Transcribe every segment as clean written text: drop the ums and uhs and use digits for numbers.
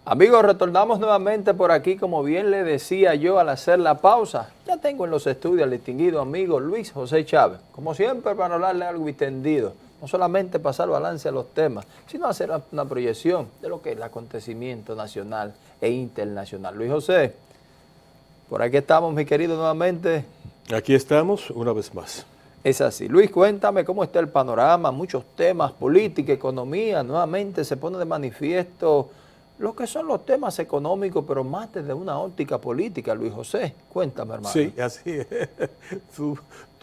Amigos, retornamos nuevamente por aquí, como bien le decía yo al hacer la pausa. Ya tengo en los estudios al distinguido amigo Luis José Chávez, como siempre para hablarle algo extendido, no solamente pasar balance a los temas, sino hacer una proyección de lo que es el acontecimiento nacional e internacional. Luis José, por aquí estamos, mi querido, nuevamente. Aquí estamos una vez más. Es así. Luis, cuéntame cómo está el panorama, muchos temas, política, economía, nuevamente se pone de manifiesto lo que son los temas económicos, pero más desde una óptica política, Luis José. Cuéntame, hermano. Sí, así es. Tú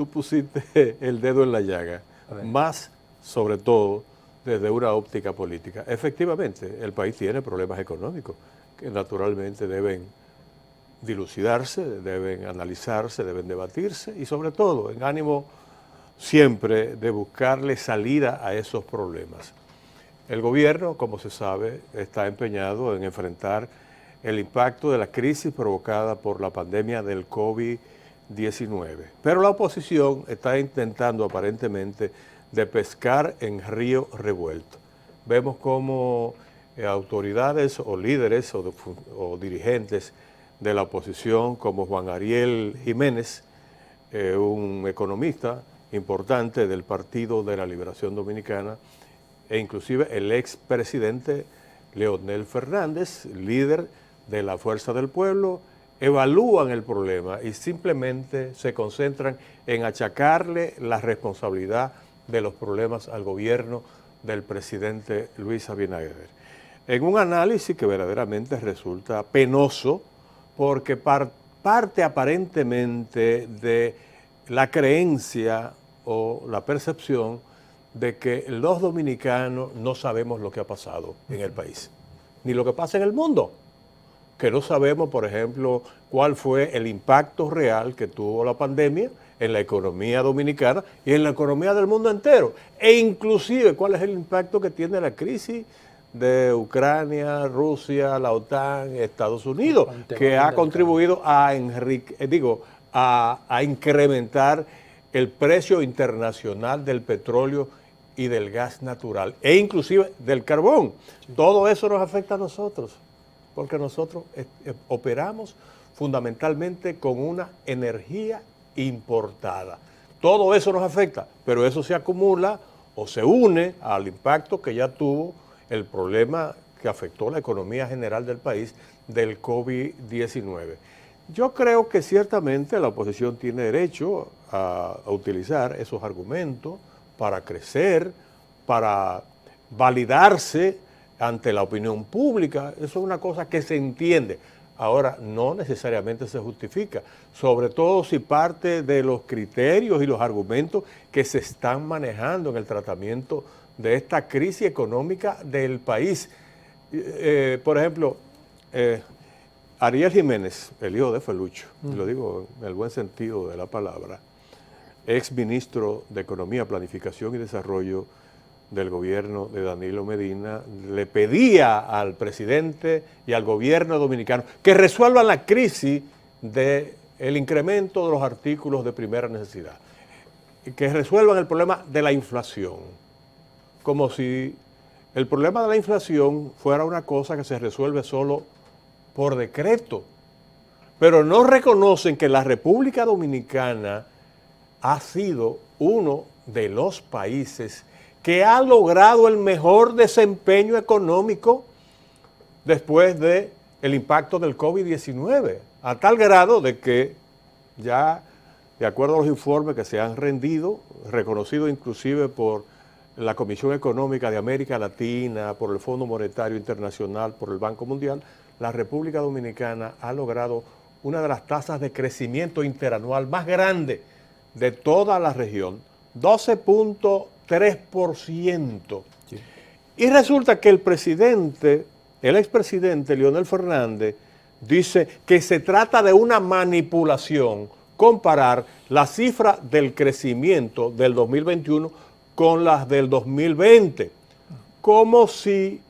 pusiste el dedo en la llaga, más sobre todo desde una óptica política. Efectivamente, el país tiene problemas económicos que naturalmente deben dilucidarse, deben analizarse, deben debatirse y sobre todo en ánimo siempre de buscarle salida a esos problemas. El gobierno, como se sabe, está empeñado en enfrentar el impacto de la crisis provocada por la pandemia del COVID-19. Pero la oposición está intentando aparentemente de pescar en río revuelto. Vemos cómo autoridades o líderes o dirigentes de la oposición, como Juan Ariel Jiménez, un economista importante del Partido de la Liberación Dominicana, e inclusive el expresidente Leonel Fernández, líder de la Fuerza del Pueblo, evalúan el problema y simplemente se concentran en achacarle la responsabilidad de los problemas al gobierno del presidente Luis Abinader. En un análisis que verdaderamente resulta penoso porque parte aparentemente de la creencia o la percepción de que los dominicanos no sabemos lo que ha pasado en el país, ni lo que pasa en el mundo, que no sabemos, por ejemplo, cuál fue el impacto real que tuvo la pandemia en la economía dominicana y en la economía del mundo entero, e inclusive cuál es el impacto que tiene la crisis de Ucrania, Rusia, la OTAN, Estados Unidos, que ha contribuido a incrementar el precio internacional del petróleo y del gas natural, e inclusive del carbón. Sí. Todo eso nos afecta a nosotros, porque nosotros operamos fundamentalmente con una energía importada. Todo eso nos afecta, pero eso se acumula o se une al impacto que ya tuvo el problema que afectó la economía general del país del COVID-19. Yo creo que ciertamente la oposición tiene derecho a utilizar esos argumentos para crecer, para validarse ante la opinión pública. Eso es una cosa que se entiende. Ahora, no necesariamente se justifica, sobre todo si parte de los criterios y los argumentos que se están manejando en el tratamiento de esta crisis económica del país. Por ejemplo, Ariel Jiménez, el hijo de Felucho, lo digo en el buen sentido de la palabra, ex ministro de Economía, Planificación y Desarrollo del gobierno de Danilo Medina, le pedía al presidente y al gobierno dominicano que resuelvan la crisis del incremento de los artículos de primera necesidad, que resuelvan el problema de la inflación, como si el problema de la inflación fuera una cosa que se resuelve solo por decreto, pero no reconocen que la República Dominicana ha sido uno de los países que ha logrado el mejor desempeño económico después del impacto del COVID-19, a tal grado de que ya, de acuerdo a los informes que se han rendido, reconocidos inclusive por la Comisión Económica de América Latina, por el Fondo Monetario Internacional, por el Banco Mundial, la República Dominicana ha logrado una de las tasas de crecimiento interanual más grandes de toda la región, 12.3%. Sí. Y resulta que el expresidente Leonel Fernández, dice que se trata de una manipulación comparar la cifra del crecimiento del 2021 con las del 2020, como si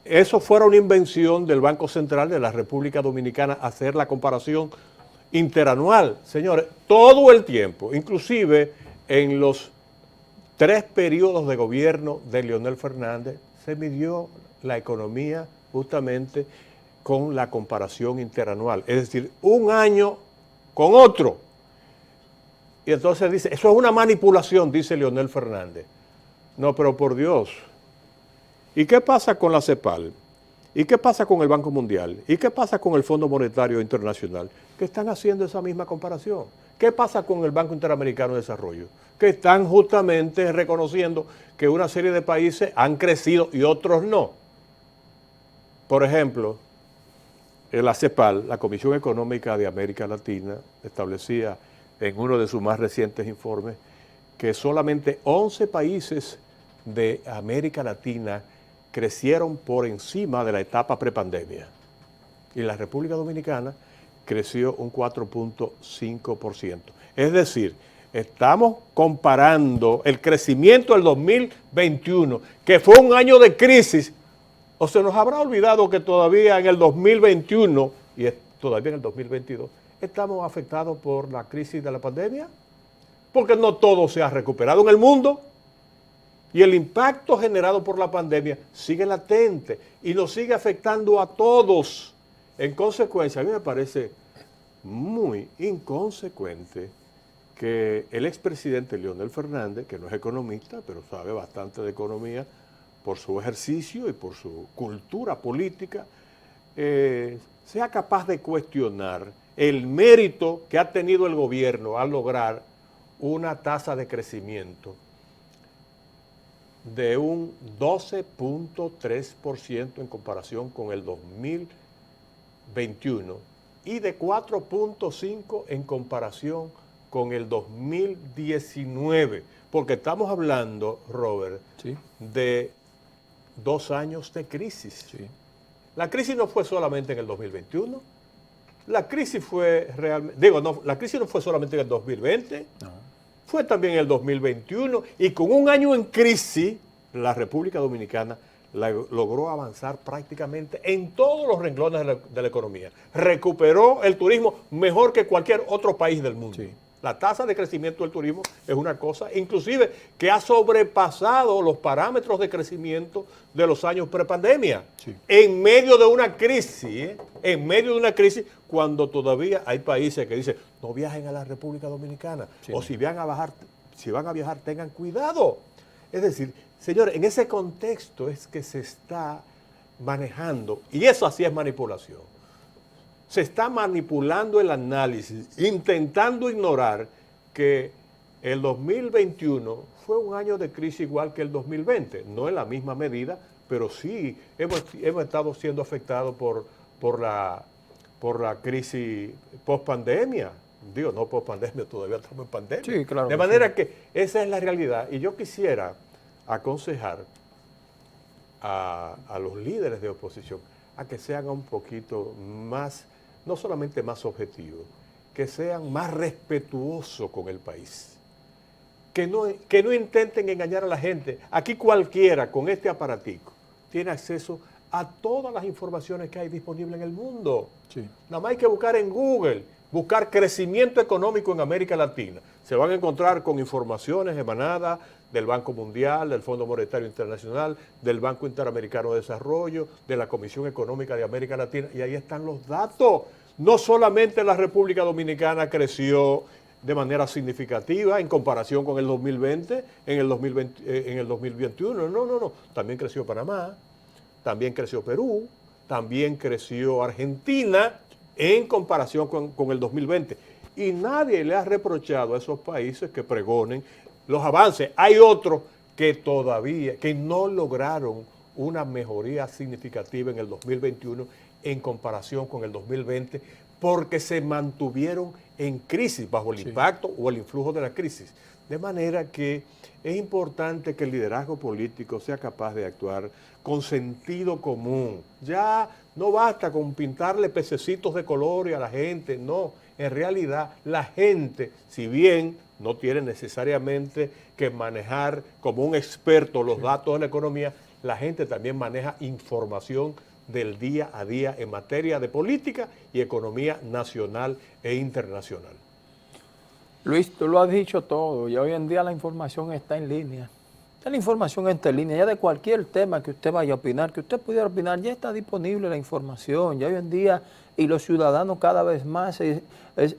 eso fuera una invención del Banco Central de la República Dominicana, hacer la comparación interanual. Señores, todo el tiempo, inclusive en los 3 periodos de gobierno de Leonel Fernández, se midió la economía justamente con la comparación interanual, es decir, un año con otro. Y entonces dice, eso es una manipulación, dice Leonel Fernández. No, pero por Dios. ¿Y qué pasa con la CEPAL? ¿Y qué pasa con el Banco Mundial? ¿Y qué pasa con el Fondo Monetario Internacional? Que están haciendo esa misma comparación. ¿Qué pasa con el Banco Interamericano de Desarrollo? Que están justamente reconociendo que una serie de países han crecido y otros no. Por ejemplo, la CEPAL, la Comisión Económica de América Latina, establecía en uno de sus más recientes informes que solamente 11 países de América Latina crecieron por encima de la etapa prepandemia. Y la República Dominicana creció un 4.5%. Es decir, estamos comparando el crecimiento del 2021, que fue un año de crisis, o se nos habrá olvidado que todavía en el 2021 y todavía en el 2022 estamos afectados por la crisis de la pandemia, porque no todo se ha recuperado en el mundo y el impacto generado por la pandemia sigue latente y nos sigue afectando a todos. En consecuencia, a mí me parece muy inconsecuente que el expresidente Leonel Fernández, que no es economista, pero sabe bastante de economía por su ejercicio y por su cultura política, sea capaz de cuestionar el mérito que ha tenido el gobierno al lograr una tasa de crecimiento de un 12.3% en comparación con el 2021 y de 4.5% en comparación con el 2019, porque estamos hablando, Robert, Sí. de 2 años de crisis. Sí. La crisis no fue solamente en el 2021, la crisis fue la crisis no fue solamente en el 2020, No. fue también en el 2021 y con un año en crisis, la República Dominicana logró avanzar prácticamente en todos los renglones de la economía. Recuperó el turismo mejor que cualquier otro país del mundo. Sí. La tasa de crecimiento del turismo es una cosa, inclusive, que ha sobrepasado los parámetros de crecimiento de los años prepandemia. Sí. En medio de una crisis, en medio de una crisis, cuando todavía hay países que dicen, no viajen a la República Dominicana, Sí. o si van a viajar, tengan cuidado. Es decir, señores, en ese contexto es que se está manejando, y eso así es manipulación. Se está manipulando el análisis, intentando ignorar que el 2021 fue un año de crisis igual que el 2020, no en la misma medida, pero sí hemos estado siendo afectados por la crisis post-pandemia. Digo, no post-pandemia, todavía estamos en pandemia. Sí, claro De que manera sí. que esa es la realidad. Y yo quisiera aconsejar a los líderes de oposición a que sean un poquito más, no solamente más objetivos, que sean más respetuosos con el país. Que no intenten engañar a la gente. Aquí cualquiera con este aparatico tiene acceso a todas las informaciones que hay disponibles en el mundo. Sí. Nada más hay que buscar en Google, buscar crecimiento económico en América Latina. Se van a encontrar con informaciones emanadas del Banco Mundial, del Fondo Monetario Internacional, del Banco Interamericano de Desarrollo, de la Comisión Económica de América Latina, y ahí están los datos. No solamente la República Dominicana creció de manera significativa en comparación con el 2020, en el 2021, no. También creció Panamá, también creció Perú, también creció Argentina en comparación con el 2020. Y nadie le ha reprochado a esos países que pregonen los avances. Hay otros que todavía, que no lograron una mejoría significativa en el 2021 en comparación con el 2020 porque se mantuvieron en crisis bajo el impacto o el influjo de la crisis. De manera que es importante que el liderazgo político sea capaz de actuar con sentido común. Ya no basta con pintarle pececitos de color a la gente, no. En realidad, la gente, si bien no tiene necesariamente que manejar como un experto los datos de la economía, la gente también maneja información del día a día en materia de política y economía nacional e internacional. Luis, tú lo has dicho todo y hoy en día la información está en línea. La información está en línea, ya de cualquier tema que usted vaya a opinar, que usted pudiera opinar, ya está disponible la información, ya hoy en día, y los ciudadanos cada vez más,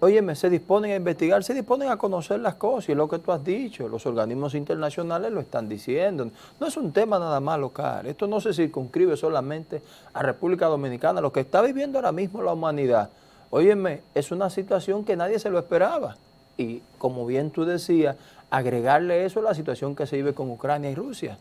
óyeme, se disponen a investigar, se disponen a conocer las cosas, y es lo que tú has dicho, los organismos internacionales lo están diciendo. No es un tema nada más local, esto no se circunscribe solamente a República Dominicana, lo que está viviendo ahora mismo la humanidad, óyeme, es una situación que nadie se lo esperaba. Y como bien tú decías, agregarle eso a la situación que se vive con Ucrania y Rusia.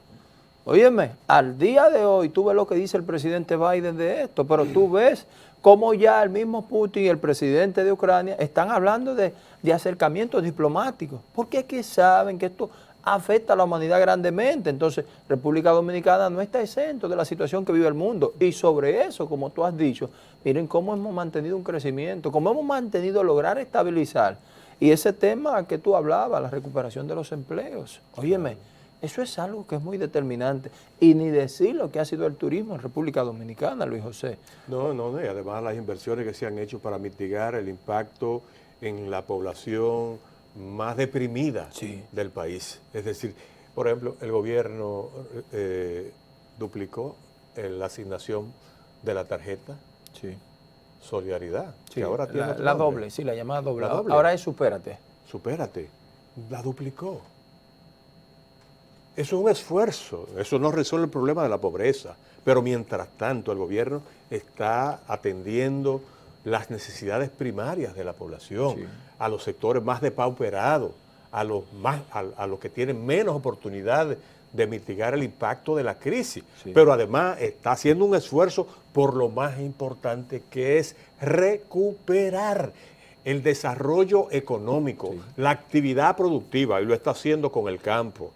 Óyeme, al día de hoy tú ves lo que dice el presidente Biden de esto, pero tú ves cómo ya el mismo Putin y el presidente de Ucrania están hablando de acercamientos diplomáticos, porque es que saben que esto afecta a la humanidad grandemente. Entonces, República Dominicana no está exento de la situación que vive el mundo. Y sobre eso, como tú has dicho, miren cómo hemos mantenido un crecimiento, cómo hemos mantenido lograr estabilizar. Y ese tema que tú hablabas, la recuperación de los empleos, óyeme, eso es algo que es muy determinante. Y ni decir lo que ha sido el turismo en República Dominicana, Luis José. No, y además las inversiones que se han hecho para mitigar el impacto en la población más deprimida del país. Es decir, por ejemplo, el gobierno duplicó la asignación de la tarjeta. Solidaridad, sí, que ahora tiene la doble, sí, la llamada doble. doble. Ahora es Supérate. Supérate, la duplicó. Eso es un esfuerzo, eso no resuelve el problema de la pobreza, pero mientras tanto el gobierno está atendiendo las necesidades primarias de la población, a los sectores más depauperados, a los que tienen menos oportunidades de mitigar el impacto de la crisis, pero además está haciendo un esfuerzo por lo más importante, que es recuperar el desarrollo económico, la actividad productiva, y lo está haciendo con el campo,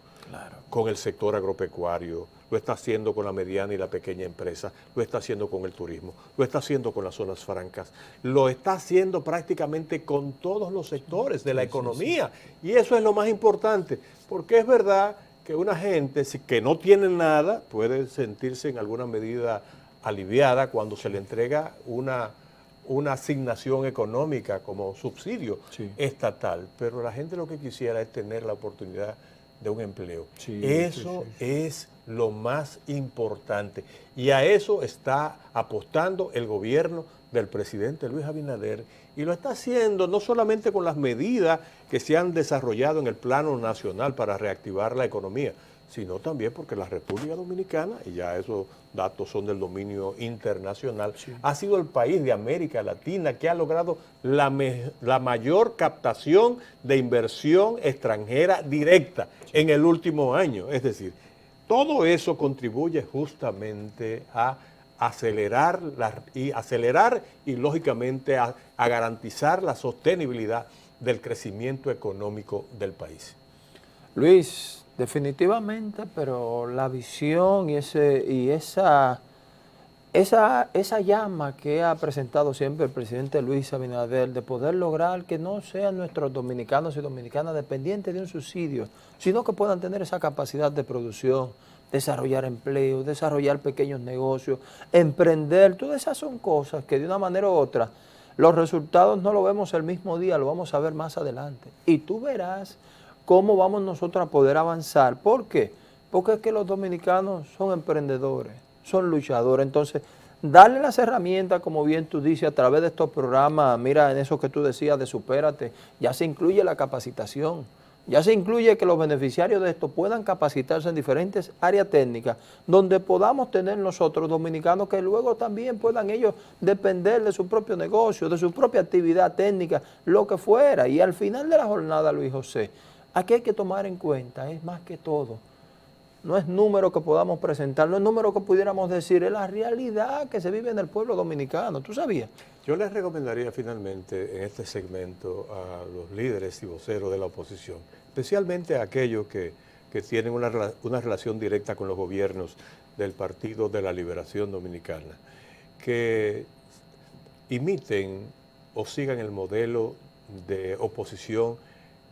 con el sector agropecuario, lo está haciendo con la mediana y la pequeña empresa, lo está haciendo con el turismo, lo está haciendo con las zonas francas, lo está haciendo prácticamente con todos los sectores de la economía. Y eso es lo más importante, porque es verdad que una gente que no tiene nada puede sentirse en alguna medida aliviada cuando se le entrega una asignación económica como subsidio estatal, pero la gente lo que quisiera es tener la oportunidad de un empleo. Eso es lo más importante, y a eso está apostando el gobierno del presidente Luis Abinader, y lo está haciendo no solamente con las medidas que se han desarrollado en el plano nacional para reactivar la economía, sino también porque la República Dominicana, y ya esos datos son del dominio internacional, ha sido el país de América Latina que ha logrado la mayor captación de inversión extranjera directa en el último año. Es decir, todo eso contribuye justamente a acelerar y lógicamente a garantizar la sostenibilidad del crecimiento económico del país. Luis, definitivamente, pero la visión y esa llama que ha presentado siempre el presidente Luis Abinader de poder lograr que no sean nuestros dominicanos y dominicanas dependientes de un subsidio, sino que puedan tener esa capacidad de producción, desarrollar empleo, desarrollar pequeños negocios, emprender, todas esas son cosas que de una manera u otra los resultados no lo vemos el mismo día, lo vamos a ver más adelante. Y tú verás cómo vamos nosotros a poder avanzar. ¿Por qué? Porque es que los dominicanos son emprendedores, son luchadores. Entonces, darle las herramientas, como bien tú dices, a través de estos programas, mira, en eso que tú decías de Supérate, ya se incluye la capacitación, ya se incluye que los beneficiarios de esto puedan capacitarse en diferentes áreas técnicas, donde podamos tener nosotros dominicanos que luego también puedan ellos depender de su propio negocio, de su propia actividad técnica, lo que fuera. Y al final de la jornada, Luis José, aquí hay que tomar en cuenta, es más que todo, no es número que podamos presentar, no es número que pudiéramos decir, es la realidad que se vive en el pueblo dominicano. ¿Tú sabías? Yo les recomendaría finalmente en este segmento a los líderes y voceros de la oposición, especialmente a aquellos que tienen una relación directa con los gobiernos del Partido de la Liberación Dominicana, que imiten o sigan el modelo de oposición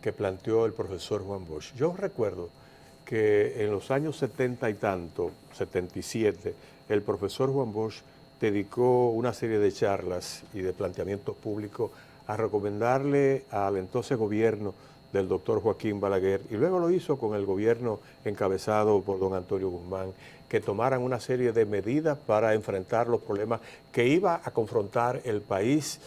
que planteó el profesor Juan Bosch. Yo recuerdo que en los años 70 y tanto, 77, el profesor Juan Bosch dedicó una serie de charlas y de planteamientos públicos a recomendarle al entonces gobierno del doctor Joaquín Balaguer, y luego lo hizo con el gobierno encabezado por don Antonio Guzmán, que tomaran una serie de medidas para enfrentar los problemas que iba a confrontar el país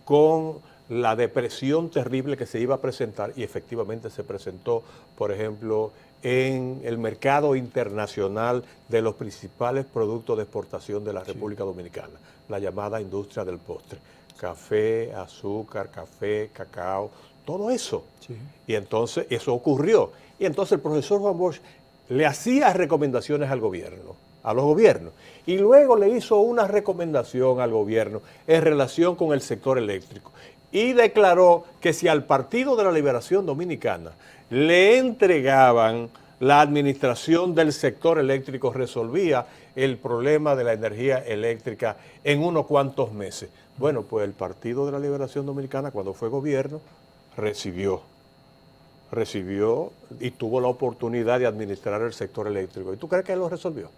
con la depresión terrible que se iba a presentar, y efectivamente se presentó, por ejemplo, en el mercado internacional de los principales productos de exportación de la República Dominicana, la llamada industria del postre, café, azúcar, café, cacao, todo eso. Sí. Y entonces eso ocurrió. Y entonces el profesor Juan Bosch le hacía recomendaciones al gobierno, a los gobiernos, y luego le hizo una recomendación al gobierno en relación con el sector eléctrico, y declaró que si al Partido de la Liberación Dominicana le entregaban la administración del sector eléctrico, resolvía el problema de la energía eléctrica en unos cuantos meses. Bueno, pues el Partido de la Liberación Dominicana, cuando fue gobierno, recibió y tuvo la oportunidad de administrar el sector eléctrico. ¿Y tú crees que él lo resolvió?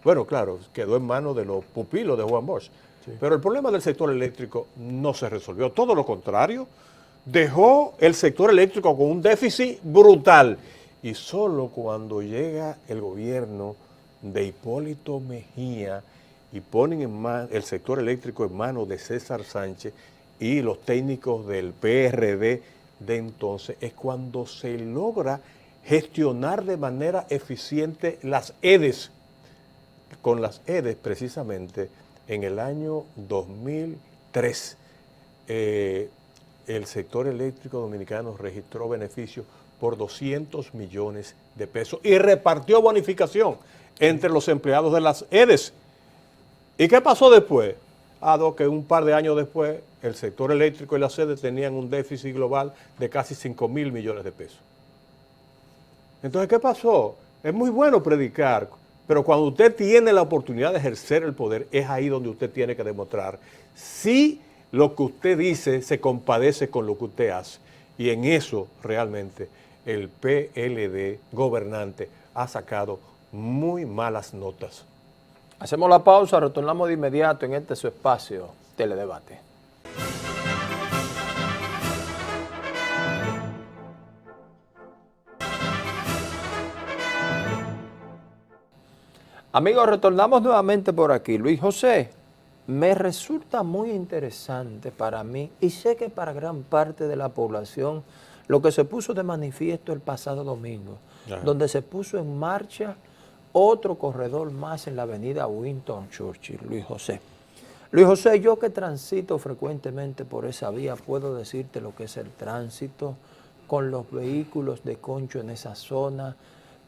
Bueno, claro, quedó en manos de los pupilos de Juan Bosch. Sí. Pero el problema del sector eléctrico no se resolvió, todo lo contrario, dejó el sector eléctrico con un déficit brutal. Y solo cuando llega el gobierno de Hipólito Mejía y ponen el sector eléctrico en manos de César Sánchez y los técnicos del PRD de entonces, es cuando se logra gestionar de manera eficiente las EDES. Con las EDES, precisamente, en el año 2003, el sector eléctrico dominicano registró beneficios por 200 millones de pesos y repartió bonificación entre los empleados de las EDES. ¿Y qué pasó después? Que un par de años después, el sector eléctrico y las EDES tenían un déficit global de casi 5.000 millones de pesos. Entonces, ¿qué pasó? Es muy bueno predicar, pero cuando usted tiene la oportunidad de ejercer el poder, es ahí donde usted tiene que demostrar si lo que usted dice se compadece con lo que usted hace. Y en eso realmente el PLD gobernante ha sacado muy malas notas. Hacemos la pausa, retornamos de inmediato en este su espacio, Teledebate. Amigos, retornamos nuevamente por aquí. Luis José, me resulta muy interesante para mí y sé que para gran parte de la población lo que se puso de manifiesto el pasado domingo, donde se puso en marcha otro corredor más en la avenida Winston Churchill. Luis José, yo que transito frecuentemente por esa vía, puedo decirte lo que es el tránsito con los vehículos de concho en esa zona.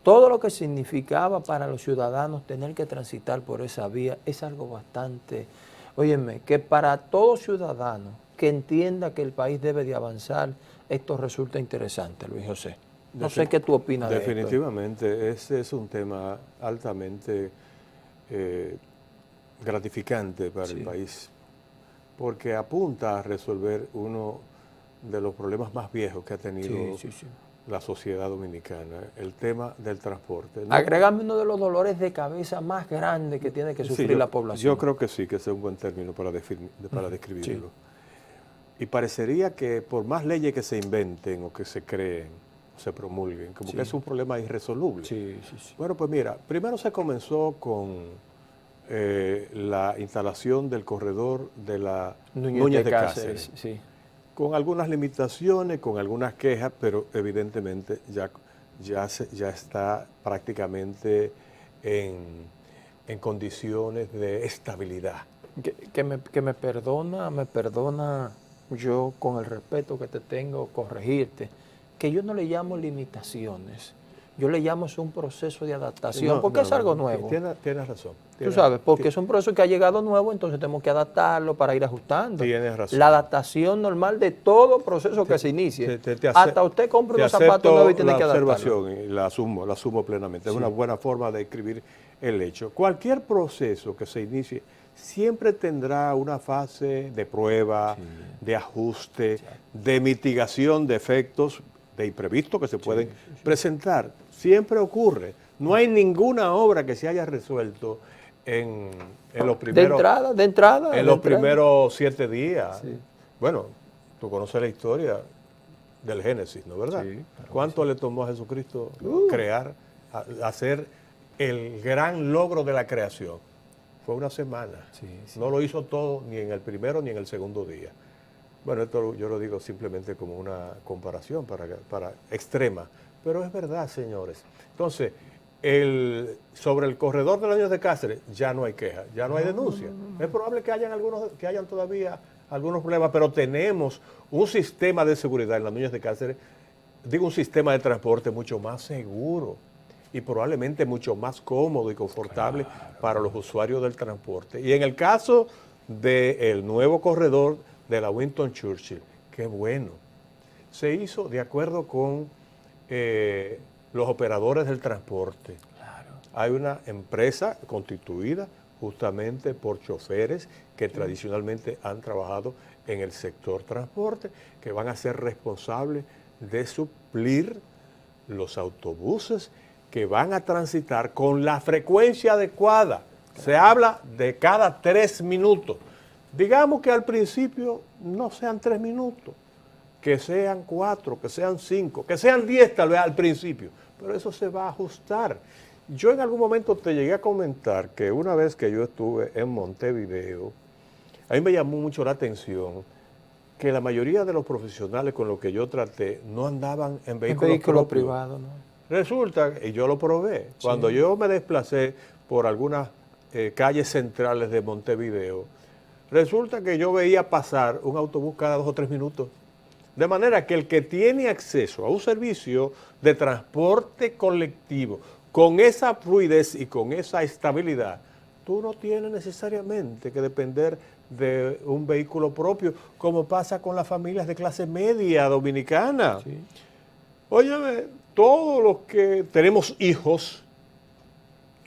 Todo lo que significaba para los ciudadanos tener que transitar por esa vía es algo bastante, óyeme, que para todo ciudadano que entienda que el país debe de avanzar, esto resulta interesante, Luis José. No sé qué tú opinas de esto. Definitivamente, ese es un tema altamente gratificante para el país, porque apunta a resolver uno de los problemas más viejos que ha tenido la sociedad dominicana, el tema del transporte, ¿no? Agregame uno de los dolores de cabeza más grandes que tiene que sufrir la población. Yo creo que sí, que ese es un buen término para describirlo. Y parecería que por más leyes que se inventen o que se creen, se promulguen, como que es un problema irresoluble. Bueno, pues mira, primero se comenzó con la instalación del corredor de la Núñez de Cáceres. Con algunas limitaciones, con algunas quejas, pero evidentemente ya está prácticamente en condiciones de estabilidad. Que me perdona yo, con el respeto que te tengo, corregirte, que yo no le llamo limitaciones, yo le llamo un proceso de adaptación, porque es algo nuevo. Tienes razón. Tú sabes, porque es un proceso que ha llegado nuevo, entonces tenemos que adaptarlo para ir ajustando. Tienes razón. La adaptación normal de todo proceso que se inicie. Hasta usted compra unos zapatos nuevos y tiene que adaptarlo. La observación, y la asumo plenamente. Es una buena forma de describir el hecho. Cualquier proceso que se inicie siempre tendrá una fase de prueba, de ajuste, de mitigación de efectos, de imprevistos que se pueden presentar. Siempre ocurre. No hay ninguna obra que se haya resuelto en los primeros... De entrada. En los primeros 7 días. Bueno, tú conoces la historia. del Génesis, ¿no es verdad? Sí, claro. ¿Cuánto le tomó a Jesucristo crear, hacer el gran logro de la creación? Fue una semana. Sí, sí. No lo hizo todo ni en el primero ni en el segundo día. Bueno, esto yo lo digo simplemente como una comparación para extrema, pero es verdad, señores. Entonces, sobre el corredor de los niños de Cáceres ya no hay queja, ya no hay denuncia. Es probable que hayan todavía algunos problemas, pero tenemos un sistema de seguridad en las niñas de Cáceres, digo un sistema de transporte mucho más seguro y probablemente mucho más cómodo y confortable para los usuarios del transporte. Y en el caso del nuevo corredor de la Winston Churchill, qué bueno, se hizo de acuerdo con los operadores del transporte. Claro. Hay una empresa constituida justamente por choferes que tradicionalmente han trabajado en el sector transporte, que van a ser responsables de suplir los autobuses que van a transitar con la frecuencia adecuada. Se habla de cada 3 minutos. Digamos que al principio no sean 3 minutos, que sean 4, que sean 5, que sean 10 tal vez al principio, pero eso se va a ajustar. Yo en algún momento te llegué a comentar que una vez que yo estuve en Montevideo, a mí me llamó mucho la atención que la mayoría de los profesionales con los que yo traté no andaban en vehículos privados, ¿no? Resulta, y yo lo probé, cuando yo me desplacé por algunas calles centrales de Montevideo, resulta que yo veía pasar un autobús cada 2 o 3 minutos. De manera que el que tiene acceso a un servicio de transporte colectivo con esa fluidez y con esa estabilidad, tú no tienes necesariamente que depender de un vehículo propio, como pasa con las familias de clase media dominicana. Sí. Óyeme, todos los que tenemos hijos,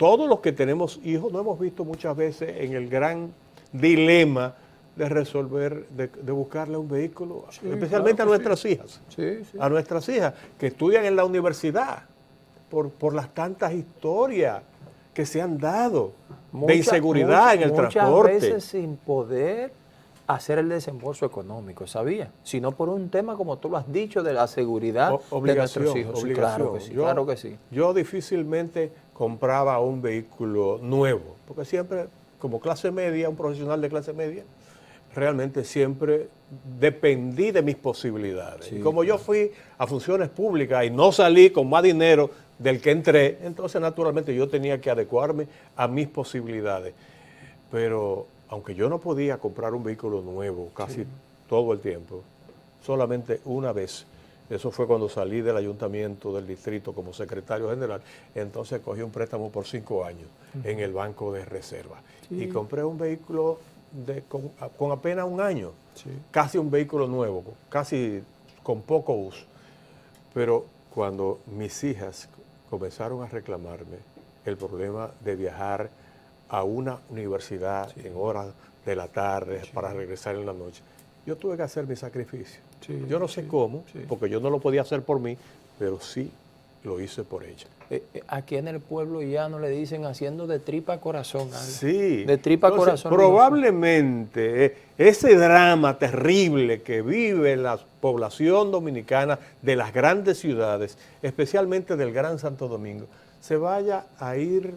no hemos visto muchas veces en el gran dilema de resolver, de buscarle un vehículo, especialmente a nuestras hijas. Sí, sí. A nuestras hijas que estudian en la universidad, por las tantas historias que se han dado de inseguridad en el transporte. Muchas veces sin poder hacer el desembolso económico, ¿sabía? Sino por un tema, como tú lo has dicho, de la seguridad de nuestros hijos. Sí, claro que sí, claro que sí. Yo difícilmente compraba un vehículo nuevo, porque siempre, como clase media, un profesional de clase media, realmente siempre dependí de mis posibilidades. Sí, y como yo fui a funciones públicas y no salí con más dinero del que entré, entonces naturalmente yo tenía que adecuarme a mis posibilidades. Pero aunque yo no podía comprar un vehículo nuevo casi todo el tiempo, solamente una vez, eso fue cuando salí del ayuntamiento del distrito como secretario general, entonces cogí un préstamo por 5 años en el Banco de Reserva y compré un vehículo con apenas 1 año, casi un vehículo nuevo, casi con poco uso. Pero cuando mis hijas comenzaron a reclamarme el problema de viajar a una universidad en horas de la tarde para regresar en la noche, yo tuve que hacer mi sacrificio. Yo no sé cómo, porque yo no lo podía hacer por mí, pero sí lo hice por ella. Aquí en el pueblo ya no le dicen haciendo de tripa corazón. ¿Vale? Sí. De tripa corazón. Probablemente ese drama terrible que vive la población dominicana de las grandes ciudades, especialmente del Gran Santo Domingo, se vaya a ir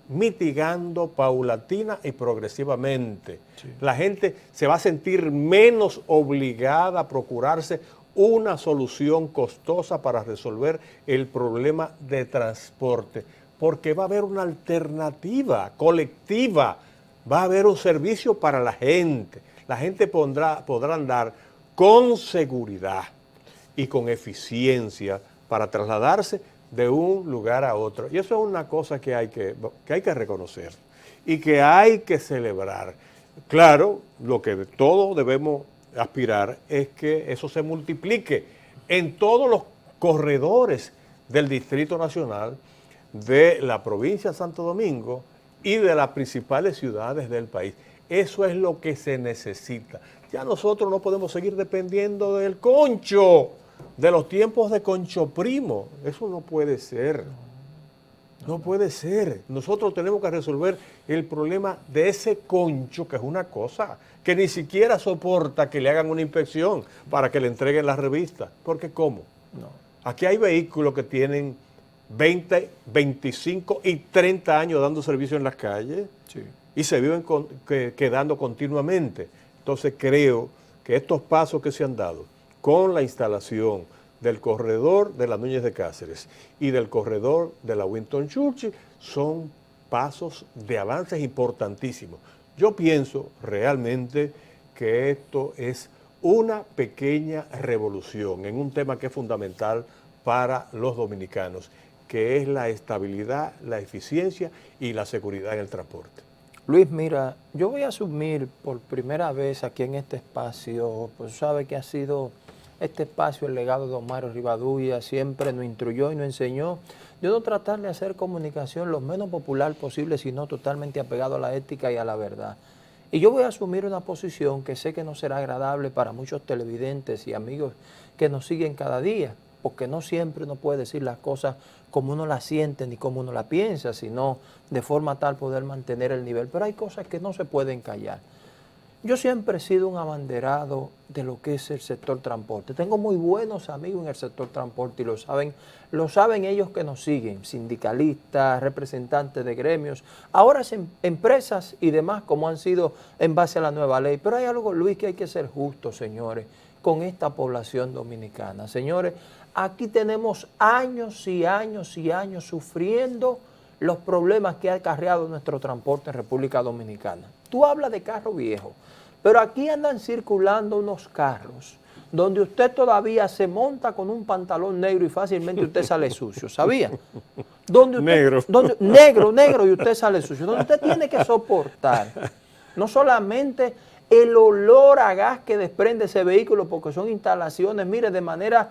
mitigando paulatina y progresivamente. La gente se va a sentir menos obligada a procurarse una solución costosa para resolver el problema de transporte, porque va a haber una alternativa colectiva, va a haber un servicio para la gente podrá andar con seguridad y con eficiencia para trasladarse de un lugar a otro. Y eso es una cosa que hay que reconocer y que hay que celebrar. Claro, lo que todos debemos aspirar es que eso se multiplique en todos los corredores del Distrito Nacional, de la provincia de Santo Domingo y de las principales ciudades del país. Eso es lo que se necesita. Ya nosotros no podemos seguir dependiendo del concho, de los tiempos de Concho Primo. Eso no puede ser. No puede ser. Nosotros tenemos que resolver el problema de ese concho, que es una cosa que ni siquiera soporta que le hagan una inspección para que le entreguen la revista. Porque ¿cómo? No. Aquí hay vehículos que tienen 20, 25 y 30 años dando servicio en las calles, Sí. y se viven quedando continuamente. Entonces creo que estos pasos que se han dado con la instalación del corredor de la Núñez de Cáceres y del corredor de la Winston Churchill son pasos de avances importantísimos. Yo pienso realmente que esto es una pequeña revolución en un tema que es fundamental para los dominicanos, que es la estabilidad, la eficiencia y la seguridad en el transporte. Luis, mira, yo voy a asumir por primera vez aquí en este espacio, pues sabe que ha sido este espacio el legado de don Mario Rivadulla, siempre nos instruyó y nos enseñó de no tratar de hacer comunicación lo menos popular posible, sino totalmente apegado a la ética y a la verdad. Y yo voy a asumir una posición que sé que no será agradable para muchos televidentes y amigos que nos siguen cada día, porque no siempre uno puede decir las cosas como uno las siente ni como uno las piensa, sino de forma tal poder mantener el nivel. Pero hay cosas que no se pueden callar. Yo siempre he sido un abanderado de lo que es el sector transporte. Tengo muy buenos amigos en el sector transporte y lo saben ellos que nos siguen, sindicalistas, representantes de gremios, ahora empresas y demás como han sido en base a la nueva ley. Pero hay algo, Luis, que hay que ser justo, señores, con esta población dominicana. Señores, aquí tenemos años y años y años sufriendo los problemas que ha acarreado nuestro transporte en República Dominicana. Tú hablas de carro viejo, pero aquí andan circulando unos carros donde usted todavía se monta con un pantalón negro y fácilmente usted sale sucio, ¿sabía? Negro. Negro y usted sale sucio. Donde usted tiene que soportar no solamente el olor a gas que desprende ese vehículo, porque son instalaciones, mire, de manera,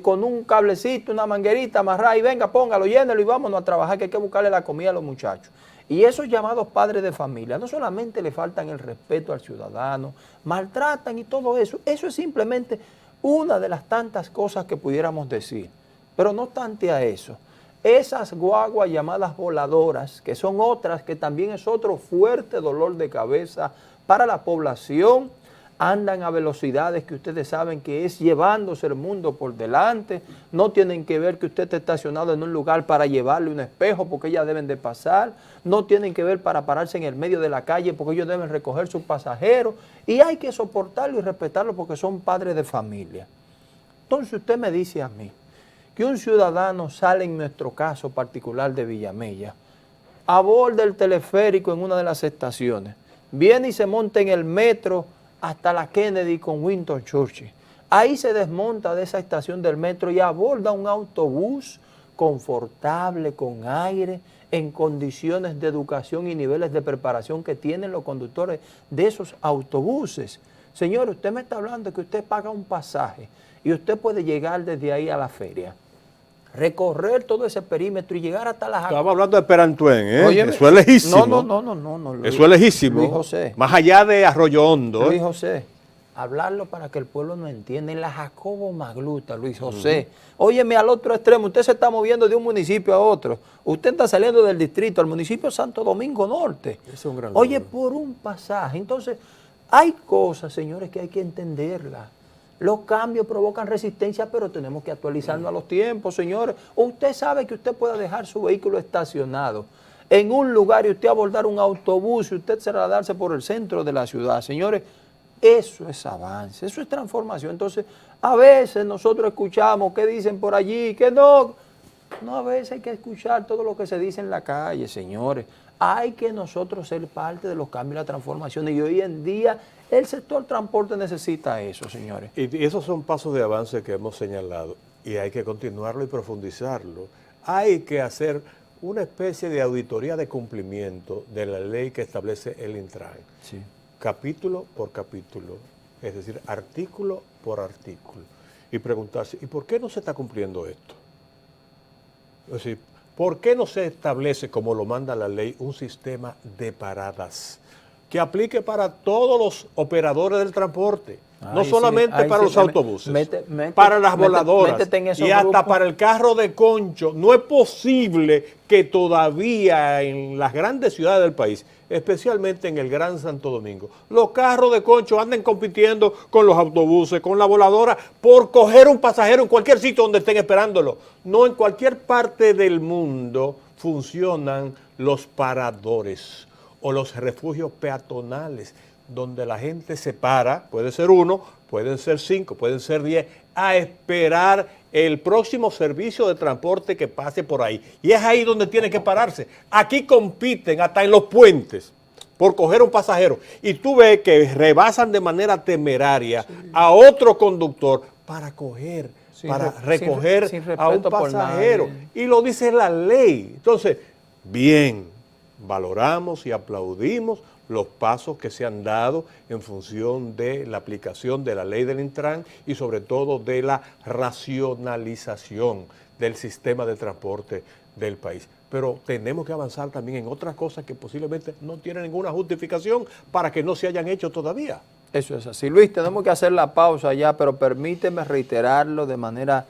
con un cablecito, una manguerita amarrada, y venga, póngalo, llénelo y vámonos a trabajar, que hay que buscarle la comida a los muchachos. Y esos llamados padres de familia, no solamente le faltan el respeto al ciudadano, maltratan y todo eso. Eso es simplemente una de las tantas cosas que pudiéramos decir. Pero no obstante a eso, esas guaguas llamadas voladoras, que son otras, que también es otro fuerte dolor de cabeza para la población, andan a velocidades que ustedes saben que es llevándose el mundo por delante, no tienen que ver que usted esté estacionado en un lugar para llevarle un espejo porque ellas deben de pasar, no tienen que ver para pararse en el medio de la calle porque ellos deben recoger sus pasajeros y hay que soportarlo y respetarlo porque son padres de familia. Entonces usted me dice a mí que un ciudadano sale en nuestro caso particular de Villamella, aborda el teleférico en una de las estaciones, viene y se monta en el metro hasta la Kennedy con Winston Churchill. Ahí se desmonta de esa estación del metro y aborda un autobús confortable, con aire, en condiciones de educación y niveles de preparación que tienen los conductores de esos autobuses. Señor, usted me está hablando de que usted paga un pasaje y usted puede llegar desde ahí a la feria, recorrer todo ese perímetro y llegar hasta las... Estamos hablando de Perantuen, ¿eh? Óyeme, eso es lejísimo. No, Luis, eso es lejísimo. Luis José. Más allá de Arroyo Hondo. Luis José, hablarlo para que el pueblo no entienda. En la Jacobo Magluta, Luis José. Óyeme, al otro extremo, usted se está moviendo de un municipio a otro. Usted está saliendo del distrito al municipio Santo Domingo Norte. Es un gran Oye, logro. por un pasaje. Entonces, hay cosas, señores, que hay que entenderlas. Los cambios provocan resistencia, pero tenemos que actualizarnos a los tiempos, señores. Usted sabe que usted puede dejar su vehículo estacionado en un lugar y usted abordar un autobús y usted se trasladarse por el centro de la ciudad. Señores, eso es avance, eso es transformación. Entonces, a veces nosotros escuchamos que dicen por allí, que no. No, a veces hay que escuchar todo lo que se dice en la calle, señores. Hay que nosotros ser parte de los cambios y las transformaciones. Y hoy en día el sector transporte necesita eso, señores. Y esos son pasos de avance que hemos señalado y hay que continuarlo y profundizarlo. Hay que hacer una especie de auditoría de cumplimiento de la ley que establece el Intran. Sí. Capítulo por capítulo, es decir, artículo por artículo. Y preguntarse, ¿y por qué no se está cumpliendo esto? Es decir, ¿por qué no se establece, como lo manda la ley, un sistema de paradas que aplique para todos los operadores del transporte. No Ahí sí, solamente ahí para sí, los autobuses, mete- para las mete- voladoras métete en esos y hasta grupos. para el carro de concho. No es posible que todavía en las grandes ciudades del país, especialmente en el Gran Santo Domingo, los carros de concho anden compitiendo con los autobuses, con la voladora, por coger un pasajero en cualquier sitio donde estén esperándolo. No, en cualquier parte del mundo funcionan los paradores o los refugios peatonales, donde la gente se para, puede ser 1, pueden ser 5, pueden ser 10, a esperar el próximo servicio de transporte que pase por ahí. Y es ahí donde tiene que pararse. Aquí compiten hasta en los puentes por coger un pasajero. Y tú ves que rebasan de manera temeraria a otro conductor para coger, para recoger sin a un respeto por pasajero. nadie. Y lo dice la ley. Entonces, bien, valoramos y aplaudimos los pasos que se han dado en función de la aplicación de la ley del Intran y sobre todo de la racionalización del sistema de transporte del país. Pero tenemos que avanzar también en otras cosas que posiblemente no tienen ninguna justificación para que no se hayan hecho todavía. Eso es así. Luis, tenemos que hacer la pausa ya, pero permíteme reiterarlo de manera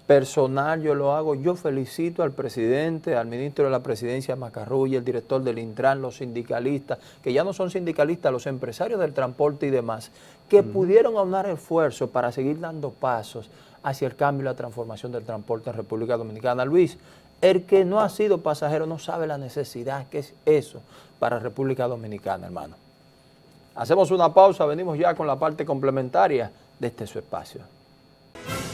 personal, yo lo hago. Yo felicito al presidente, al ministro de la Presidencia, Macarrulla, el director del Intran, los sindicalistas, que ya no son sindicalistas, los empresarios del transporte y demás, que pudieron aunar esfuerzos para seguir dando pasos hacia el cambio y la transformación del transporte en República Dominicana. Luis, el que no ha sido pasajero no sabe la necesidad que es eso para República Dominicana, hermano. Hacemos una pausa, venimos ya con la parte complementaria de este su espacio.